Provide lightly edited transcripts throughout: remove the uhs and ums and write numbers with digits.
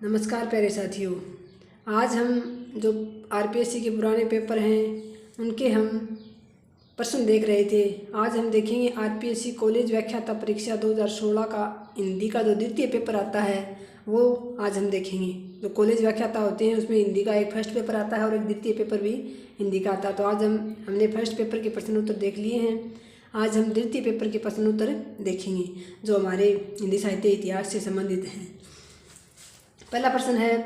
नमस्कार प्यारे साथियों। आज हम जो आरपीएससी के पुराने पेपर हैं उनके हम प्रश्न देख रहे थे। आज हम देखेंगे आरपीएससी कॉलेज व्याख्याता परीक्षा 2016 का हिंदी का जो द्वितीय पेपर आता है वो आज हम देखेंगे। जो कॉलेज व्याख्याता होते हैं उसमें हिंदी का एक फर्स्ट पेपर आता है और एक द्वितीय पेपर भी हिंदी का आता है। तो आज हमने फर्स्ट पेपर के प्रश्न उत्तर देख लिए हैं। आज हम द्वितीय पेपर के प्रश्न उत्तर देखेंगे जो हमारे हिंदी साहित्य इतिहास से संबंधित हैं। पहला प्रश्न है,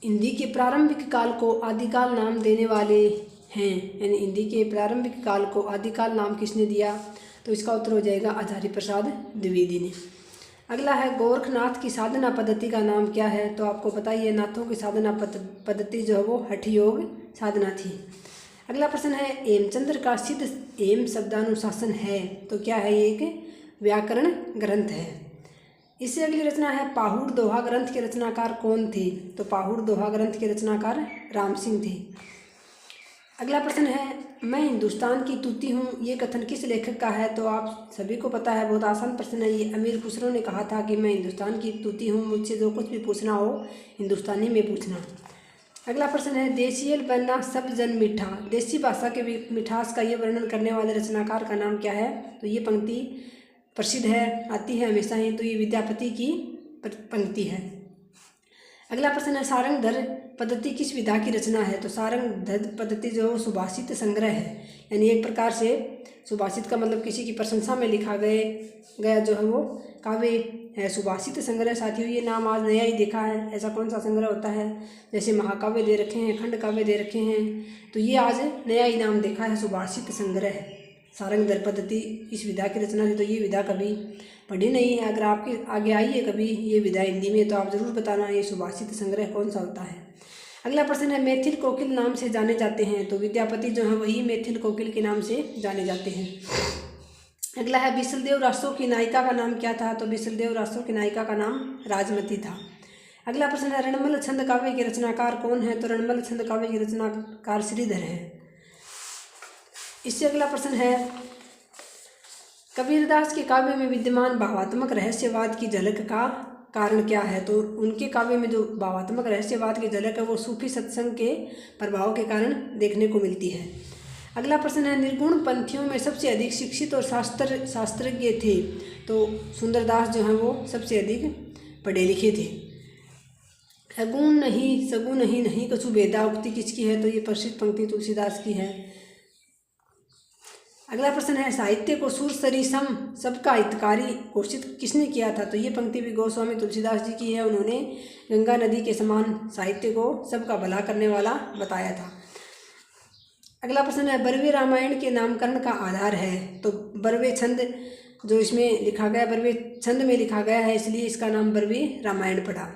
हिंदी के प्रारंभिक काल को आदिकाल नाम देने वाले हैं, यानी हिंदी के प्रारंभिक काल को आदिकाल नाम किसने दिया? तो इसका उत्तर हो जाएगा आचार्य प्रसाद द्विवेदी ने। अगला है, गोरखनाथ की साधना पद्धति का नाम क्या है? तो आपको पता ही है, नाथों की साधना पद्धति जो है वो हठ योग साधना थी। अगला प्रश्न है, हेमचंद्र का सिद्ध हेम शब्दानुशासन है, तो क्या है? ये एक व्याकरण ग्रंथ है। इससे अगली रचना है, पाहुड़ दोहा ग्रंथ के रचनाकार कौन थे? तो पाहुड़ दोहा ग्रंथ के रचनाकार राम सिंह थे। अगला प्रश्न है, मैं हिंदुस्तान की तूती हूँ, ये कथन किस लेखक का है? तो आप सभी को पता है, बहुत आसान प्रश्न है ये। अमीर खुसरो ने कहा था कि मैं हिंदुस्तान की तूती हूँ, मुझसे जो कुछ भी पूछना हो हिंदुस्तानी में पूछना। अगला प्रश्न है, देसियल बनना सब जन मीठा, देसी भाषा के मिठास का ये वर्णन करने वाले रचनाकार का नाम क्या है? तो ये पंक्ति प्रसिद्ध है, आती है हमेशा ही, तो ये विद्यापति की पंक्ति है। अगला प्रश्न है, सारंगधर पद्धति किस विधा की रचना है? तो सारंगधर पद्धति जो सुभाषित संग्रह है, यानी एक प्रकार से सुभाषित का मतलब किसी की प्रशंसा में लिखा गया जो है वो काव्य है। सुभाषित संग्रह साथियों, ये नाम आज नया ही देखा है। ऐसा कौन सा संग्रह होता है? जैसे महाकाव्य दे रखे हैं, खंड काव्य दे रखे हैं, तो ये आज नया ही नाम देखा है, सुभाषित संग्रह। सारंगधर पद्धति इस विधा की रचना थी। तो ये विधा कभी पढ़ी नहीं है। अगर आपके आगे आई है कभी ये विधा हिंदी में तो आप ज़रूर बताना ये सुभाषित संग्रह कौन सा होता है। अगला प्रश्न है, मैथिल कोकिल नाम से जाने जाते हैं, तो विद्यापति जो है वही मैथिल कोकिल के नाम से जाने जाते हैं। अगला है, बिसलदेव रासो की नायिका का नाम क्या था? तो बिसलदेव रासो की नायिका का नाम राजमती था। अगला प्रश्न है, रणमल छंद काव्य के रचनाकार कौन है? तो रणमल छंद काव्य के रचनाकार श्रीधर है। इससे अगला प्रश्न है, कबीरदास के काव्य में विद्यमान भावात्मक रहस्यवाद की झलक का कारण क्या है? तो उनके काव्य में जो भावात्मक रहस्यवाद की झलक है वो सूफी सत्संग के प्रभाव के कारण देखने को मिलती है। अगला प्रश्न है, निर्गुण पंथियों में सबसे अधिक शिक्षित और शास्त्रज्ञ थे, तो सुंदरदास जो हैं वो सबसे अधिक पढ़े लिखे थे। अगुण नहीं सगुण नहीं कछु भेदा उक्ति किसकी है? तो ये प्रसिद्ध पंक्ति तुलसीदास की है। अगला प्रश्न है, साहित्य को सुर सरी सम सबका हितकारी घोषित किसने किया था? तो ये पंक्ति भी गोस्वामी तुलसीदास जी की है। उन्होंने गंगा नदी के समान साहित्य को सबका भला करने वाला बताया था। अगला प्रश्न है, बरवे रामायण के नामकरण का आधार है, तो बरवे छंद जो इसमें लिखा गया, बरवे छंद में लिखा गया है, इसलिए इसका नाम बरवे रामायण पड़ा।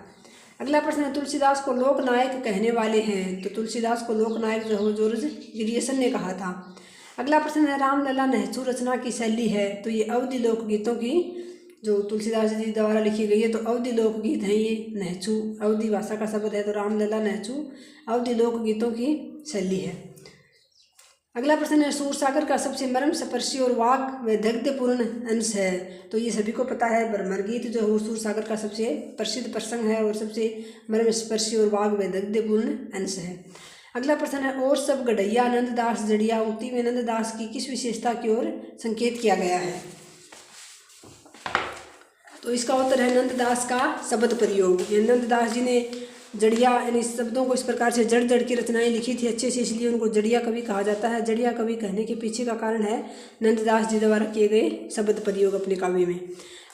अगला प्रश्न है, तुलसीदास को लोकनायक कहने वाले हैं, तो तुलसीदास को लोकनायक जो जॉर्ज ग्रियर्सन ने कहा था। अगला प्रश्न है, रामलला नहचू रचना की शैली है, तो ये अवधि लोकगीतों की जो तुलसीदास जी द्वारा लिखी गई है, तो अवधि लोकगीत हैं ये। नहचू अवधि भाषा का शब्द है, तो रामलला नहचू अवधि लोकगीतों की शैली है। अगला प्रश्न है, सूरसागर का सबसे मर्म स्पर्शी और वाक व दग्धपूर्ण अंश है, तो ये सभी को पता है, भ्रमर गीत जो है सूरसागर का सबसे प्रसिद्ध प्रसंग है और सबसे मर्म स्पर्शी और वाक व दग्धपूर्ण अंश है। अगला प्रश्न है, और सब गढ़ैया नंददास जड़िया उक्ति में नंददास की किस विशेषता की ओर संकेत किया गया है? तो इसका उत्तर है नंददास का शब्द प्रयोग। नंददास जी ने जड़िया यानी शब्दों को इस प्रकार से जड़ जड़ की रचनाएं लिखी थी अच्छे से, इसलिए उनको जड़िया कवि कहा जाता है। जड़िया कवि कहने के पीछे का कारण है नंददास जी द्वारा किए गए शब्द प्रयोग अपने काव्य में।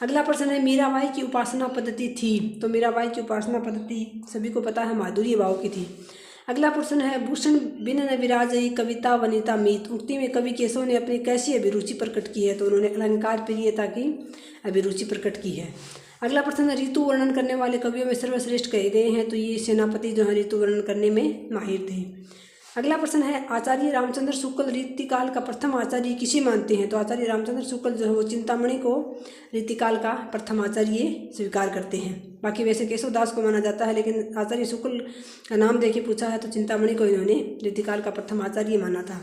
अगला प्रश्न है, मीराबाई की उपासना पद्धति थी, तो मीराबाई की उपासना पद्धति सभी को पता है माधुर्य भाव की थी। अगला प्रश्न है, भूषण बिन न विराजई कविता वनिता मीत, उक्ति में कवि केशव ने अपनी कैसी अभिरुचि प्रकट की है? तो उन्होंने अलंकार प्रियता की अभिरुचि प्रकट की है। अगला प्रश्न है, ऋतु वर्णन करने वाले कवियों में सर्वश्रेष्ठ कहे गए हैं, तो ये सेनापति जो है ऋतु वर्णन करने में माहिर थे। अगला प्रश्न है, आचार्य रामचंद्र शुक्ल रीतिकाल का प्रथम आचार्य किसे मानते हैं? तो आचार्य रामचंद्र शुक्ल जो है वो चिंतामणि को रीतिकाल का प्रथम आचार्य स्वीकार करते हैं। बाकी वैसे केशवदास को माना जाता है, लेकिन आचार्य शुक्ल का नाम देके पूछा है तो चिंतामणि को इन्होंने रीतिकाल का प्रथम आचार्य माना था।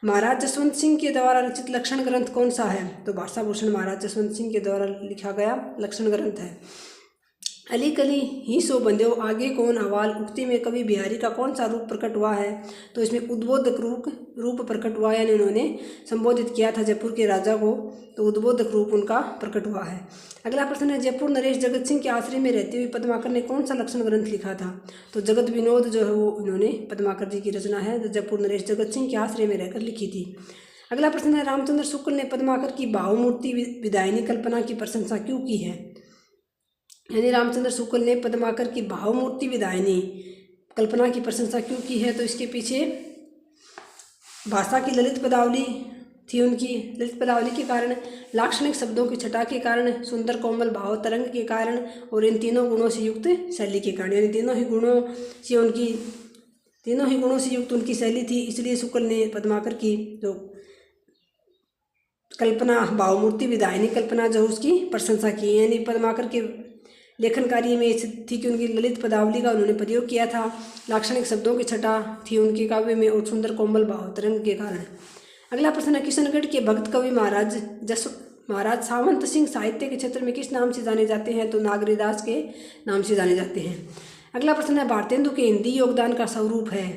महाराज जसवंत सिंह के द्वारा रचित लक्षण ग्रंथ कौन सा है? तो भाषाभूषण महाराज जसवंत सिंह के द्वारा लिखा गया लक्षण ग्रंथ है। अली कली ही सो बंध्यो आगे कौन हवाल, उक्ति में कवि बिहारी का कौन सा रूप प्रकट हुआ है? तो इसमें उद्बोधक रूप प्रकट हुआ, यानी उन्होंने संबोधित किया था जयपुर के राजा को, तो उद्बोधक रूप उनका प्रकट हुआ है। अगला प्रश्न है, जयपुर नरेश जगत सिंह के आश्रय में रहते हुए पद्माकर ने कौन सा लक्षण ग्रंथ लिखा था? तो जगत विनोद जो है वो उन्होंने पद्माकर जी की रचना है, जो जयपुर नरेश जगत सिंह के आश्रय में रहकर लिखी थी। अगला प्रश्न है, रामचंद्र शुक्ल ने पद्माकर की भावमूर्ति विदायनी कल्पना की प्रशंसा क्यों की है? यानी रामचंद्र शुक्ल ने पद्माकर की भावमूर्ति विदायनी कल्पना की प्रशंसा क्यों की है? तो इसके पीछे भाषा की ललित पदावली थी उनकी, ललित पदावली के कारण, लाक्षणिक शब्दों की छटा के कारण, सुंदर कोमल भाव तरंग के कारण और इन तीनों गुणों से युक्त शैली के कारण, यानी तीनों ही गुणों से युक्त उनकी शैली थी। इसलिए शुक्ल ने पद्माकर की जो कल्पना, भावमूर्ति विदायनी कल्पना जो उसकी प्रशंसा की। यानी पद्माकर के लेखन कार्य में थी कि उनकी ललित पदावली का उन्होंने प्रयोग किया था, लाक्षणिक शब्दों की छटा थी उनके काव्य में और सुंदर कोमल भाव तरंग के कारण। अगला प्रश्न है, किशनगढ़ के भक्त कवि महाराज सावंत सिंह साहित्य के क्षेत्र में किस नाम से जाने जाते हैं? तो नागरीदास के नाम से जाने जाते हैं। अगला प्रश्न है, भारतेंदु के हिंदी योगदान का स्वरूप है?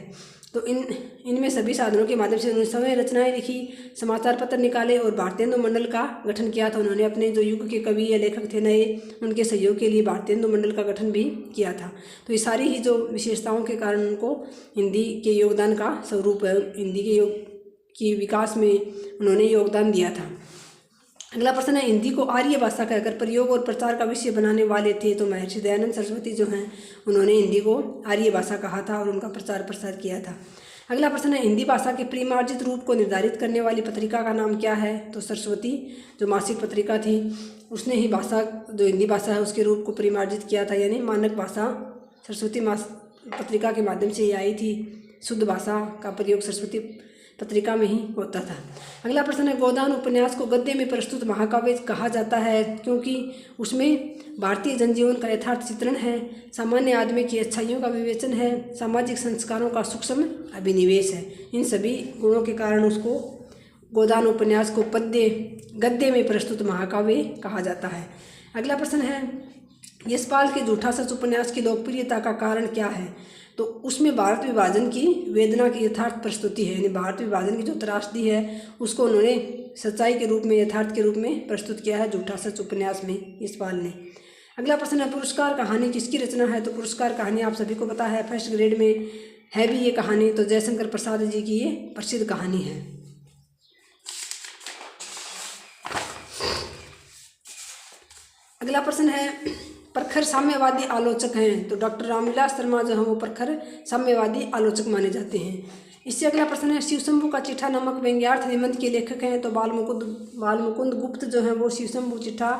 तो इनमें सभी साधनों के माध्यम से उन्होंने समय रचनाएं लिखी, समाचार पत्र निकाले और भारतेंदु मंडल का गठन किया था। उन्होंने अपने जो युग के कवि या लेखक थे नए, उनके सहयोग के लिए भारतेंदु मंडल का गठन भी किया था। तो ये सारी ही जो विशेषताओं के कारण उनको हिंदी के योगदान का स्वरूप है, हिंदी के की विकास में उन्होंने योगदान दिया था। अगला प्रश्न है, हिंदी को आर्य भाषा कहकर प्रयोग और प्रचार का विषय बनाने वाले थे? तो महर्षि दयानंद सरस्वती जो हैं उन्होंने हिंदी को आर्य भाषा कहा था और उनका प्रचार प्रसार किया था। अगला प्रश्न है, हिंदी भाषा के परिमार्जित रूप को निर्धारित करने वाली पत्रिका का नाम क्या है? तो सरस्वती जो मासिक पत्रिका थी उसने ही भाषा, जो हिंदी भाषा है उसके रूप को परिमार्जित किया था, यानी मानक भाषा सरस्वती पत्रिका के माध्यम से ये आई थी। शुद्ध भाषा का प्रयोग सरस्वती पत्रिका में ही होता था। अगला प्रश्न है, गोदान उपन्यास को गद्य में प्रस्तुत महाकाव्य कहा जाता है क्योंकि उसमें भारतीय जनजीवन का यथार्थ चित्रण है, सामान्य आदमी की अच्छाइयों का विवेचन है, सामाजिक संस्कारों का सूक्ष्म अभिनिवेश है। इन सभी गुणों के कारण उसको गोदान उपन्यास को गद्य में प्रस्तुत महाकाव्य कहा जाता है। अगला प्रश्न है, यशपाल के झूठा सच उपन्यास की लोकप्रियता का कारण क्या है? तो उसमें भारत विभाजन की वेदना की यथार्थ प्रस्तुति है, यानी भारत विभाजन की जो त्रासदी है उसको उन्होंने सच्चाई के रूप में, यथार्थ के रूप में प्रस्तुत किया है झूठा सच उपन्यास में यशपाल ने। अगला प्रश्न है, पुरस्कार कहानी किसकी रचना है? तो पुरस्कार कहानी आप सभी को पता है, फर्स्ट ग्रेड में है भी ये कहानी, तो जयशंकर प्रसाद जी की ये प्रसिद्ध कहानी है। अगला प्रश्न है, प्रखर साम्यवादी आलोचक हैं? तो डॉक्टर रामविलास शर्मा जो हैं वो प्रखर साम्यवादी आलोचक माने जाते हैं। इससे अगला प्रश्न है, शिवशंभु का चिट्ठा नामक व्यंग्यार्थ निबंध के लेखक हैं? तो बालमुकुंद गुप्त जो हैं वो शिवशंभु चिट्ठा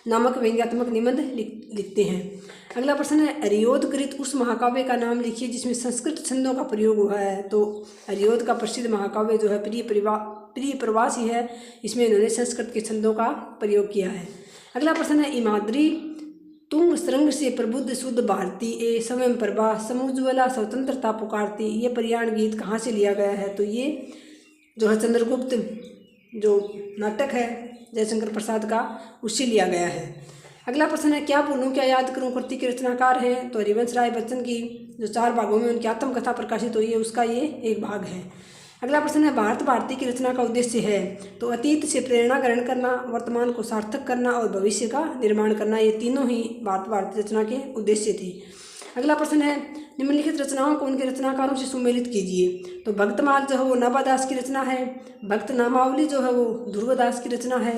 नामक व्यंग्यात्मक निबंध लिखते हैं। अगला प्रश्न है, हरियोधकृत उस महाकाव्य का नाम लिखिए जिसमें संस्कृत छंदों का प्रयोग हुआ है? तो हरियोध का प्रसिद्ध महाकाव्य जो है प्रिय प्रवास ही है, इसमें इन्होंने संस्कृत के छंदों का प्रयोग किया है। अगला प्रश्न है, इमाद्री तुंग श्रृंग से प्रबुद्ध शुद्ध भारती ए स्वयं प्रभा समुज्वला स्वतंत्रता पुकारती, ये परियाण गीत कहाँ से लिया गया है? तो ये जो है चंद्रगुप्त जो नाटक है जयशंकर प्रसाद का, उससे लिया गया है। अगला प्रश्न है, क्या भूलूं क्या याद करूं कृति के रचनाकार हैं? तो हरिवंश राय बच्चन की जो 4 भागों में उनकी आत्मकथा प्रकाशित हुई है उसका ये एक भाग है। अगला प्रश्न है, भारत भारती की रचना का उद्देश्य है? तो अतीत से प्रेरणा ग्रहण करना, वर्तमान को सार्थक करना और भविष्य का निर्माण करना, ये तीनों ही भारत भारती रचना के उद्देश्य थे। अगला प्रश्न है, निम्नलिखित रचनाओं को उनके रचनाकारों से सुमेलित कीजिए। तो भक्तमाल जो है वो नवादास की रचना है, भक्त नामावली जो है वो ध्रुवदास की रचना है,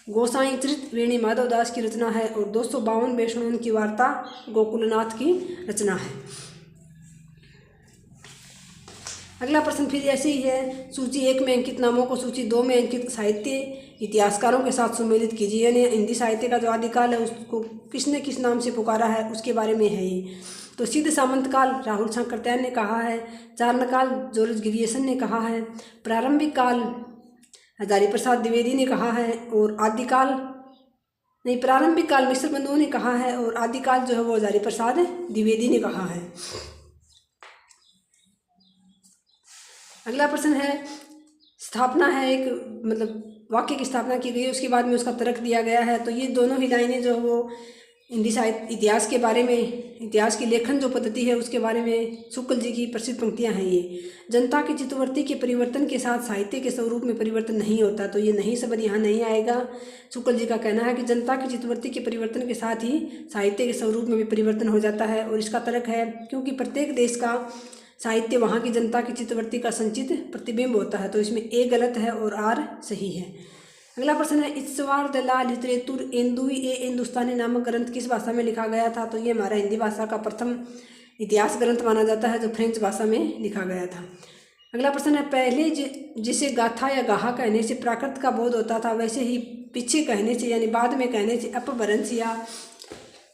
गोसाई चरित वेणी माधवदास की रचना है और 252 वैष्णवों की वार्ता गोकुलनाथ की रचना है। अगला प्रश्न फिर ऐसे ही है, सूची 1 में अंकित नामों को सूची 2 में अंकित साहित्य इतिहासकारों के साथ सुमेलित कीजिए, यानी हिंदी साहित्य का जो आदिकाल है उसको किसने किस नाम से पुकारा है उसके बारे में है ये। तो सिद्ध सामंत काल राहुल शंकरत्यान ने कहा है, चारण काल जॉर्ज गिरियसन ने कहा है, प्रारंभिक काल हजारी प्रसाद द्विवेदी ने कहा है और प्रारंभिक काल मिश्र बंधुओं ने कहा है और आदिकाल जो है वो हजारी प्रसाद द्विवेदी ने कहा है। अगला प्रश्न है, स्थापना है एक वाक्य की स्थापना की गई, उसके बाद में उसका तर्क दिया गया है। तो ये दोनों ही लाइनें जो वो हिंदी साहित्य इतिहास के बारे में, इतिहास की लेखन जो पद्धति है उसके बारे में शुक्ल जी की प्रसिद्ध पंक्तियां हैं ये। जनता की चित्तवृत्ति के परिवर्तन के साथ साहित्य के स्वरूप में परिवर्तन नहीं होता, तो ये नहीं शब्द यहाँ नहीं आएगा। शुक्ल जी का कहना है कि जनता की चित्तवृत्ति के परिवर्तन के साथ ही साहित्य के स्वरूप में भी परिवर्तन हो जाता है। और इसका तर्क है क्योंकि प्रत्येक देश का साहित्य वहाँ की जनता की चित्तवृत्ति का संचित प्रतिबिंब होता है, तो इसमें ए गलत है और आर सही है। अगला प्रश्न है, ईश्वर द ला लिटरेतुर एंदुई ए हिंदुस्तानी नामक ग्रंथ किस भाषा में लिखा गया था? तो ये हमारा हिंदी भाषा का प्रथम इतिहास ग्रंथ माना जाता है जो फ्रेंच भाषा में लिखा गया था। अगला प्रश्न है, पहले जिसे गाथा या गाहा कहने से प्राकृत का बोध होता था, वैसे ही पीछे कहने से यानी बाद में कहने से अपभ्रंश या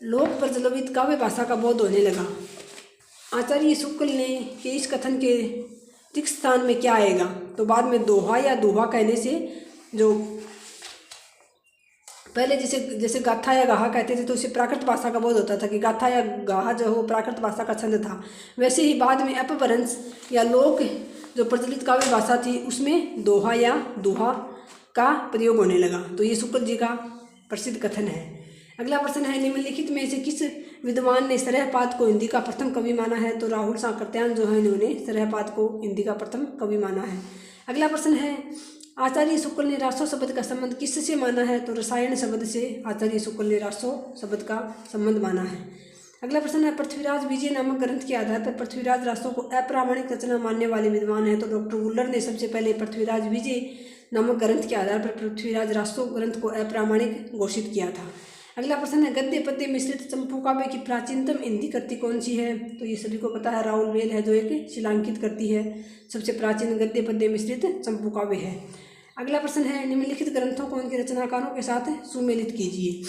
लोक प्रज्वलित काव्य भाषा का बोध होने लगा। आचार्य शुक्ल ने कि इस कथन के रिक्त स्थान में क्या आएगा? तो बाद में दोहा या दोहा कहने से जो पहले जैसे गाथा या गाहा कहते थे तो उसे प्राकृत भाषा का बोध होता था कि गाथा या गाहा जो हो प्राकृत भाषा का छंद था, वैसे ही बाद में अपभ्रंश या लोक जो प्रचलित काव्य भाषा थी उसमें दोहा या दोहा का प्रयोग होने लगा। तो ये शुक्ल जी का प्रसिद्ध कथन है। अगला प्रश्न है, निम्नलिखित में से किस विद्वान ने सरहपाद को हिंदी का प्रथम कवि माना है? तो राहुल साकृत्यायन जो है इन्होंने सरहपाद को हिंदी का प्रथम कवि माना है। अगला प्रश्न है, आचार्य शुक्ल ने रासो शब्द का संबंध किससे माना है? तो रसायन शब्द से आचार्य शुक्ल ने रासो शब्द का संबंध माना है। अगला प्रश्न है, पृथ्वीराज विजय नामक ग्रंथ के आधार पर पृथ्वीराज रासो को अप्रामाणिक रचना मानने वाले विद्वान है? तो डॉक्टर वुलर ने सबसे पहले पृथ्वीराज विजय नामक ग्रंथ के आधार पर पृथ्वीराज रासो ग्रंथ को अप्रामाणिक घोषित किया था। अगला प्रश्न है, गद्य पद्य मिश्रित चंपू काव्य की प्राचीनतम हिंदी कृति कौन सी है? तो ये सभी को पता है, राहुल वेल है जो एक शिलांकित कृति है, सबसे प्राचीन गद्य पद्य मिश्रित चंपू काव्य है। अगला प्रश्न है, निम्नलिखित ग्रंथों को उनके रचनाकारों के साथ सुमेलित कीजिए।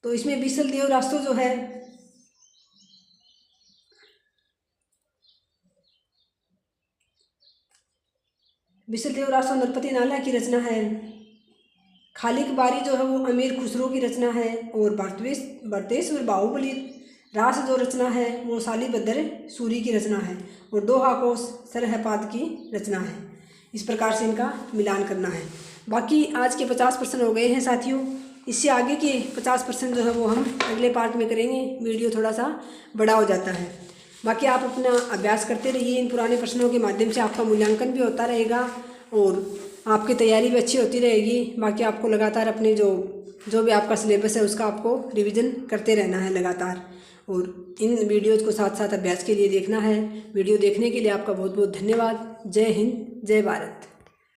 तो इसमें बीसल देव रासो जो है बीसल देव रासो नरपति नाला की रचना है। खालिक बारी जो है वो अमीर खुसरो की रचना है। और भरतेश्वर बाहुबली रास जो रचना है वो शालिभद्र सूरी की रचना है। और दोहा कोश सरहपाद की रचना है। इस प्रकार से इनका मिलान करना है। बाकी आज के 50 प्रश्न हो गए हैं साथियों। इससे आगे के 50 प्रश्न जो है वो हम अगले पार्ट में करेंगे, वीडियो थोड़ा सा बड़ा हो जाता है। बाकी आप अपना अभ्यास करते रहिए, इन पुराने प्रश्नों के माध्यम से आपका मूल्यांकन भी होता रहेगा और आपकी तैयारी भी अच्छी होती रहेगी। बाकी आपको लगातार अपने जो भी आपका सिलेबस है उसका आपको रिवीजन करते रहना है लगातार, और इन वीडियोज़ को साथ साथ अभ्यास के लिए देखना है। वीडियो देखने के लिए आपका बहुत बहुत धन्यवाद। जय हिंद, जय भारत।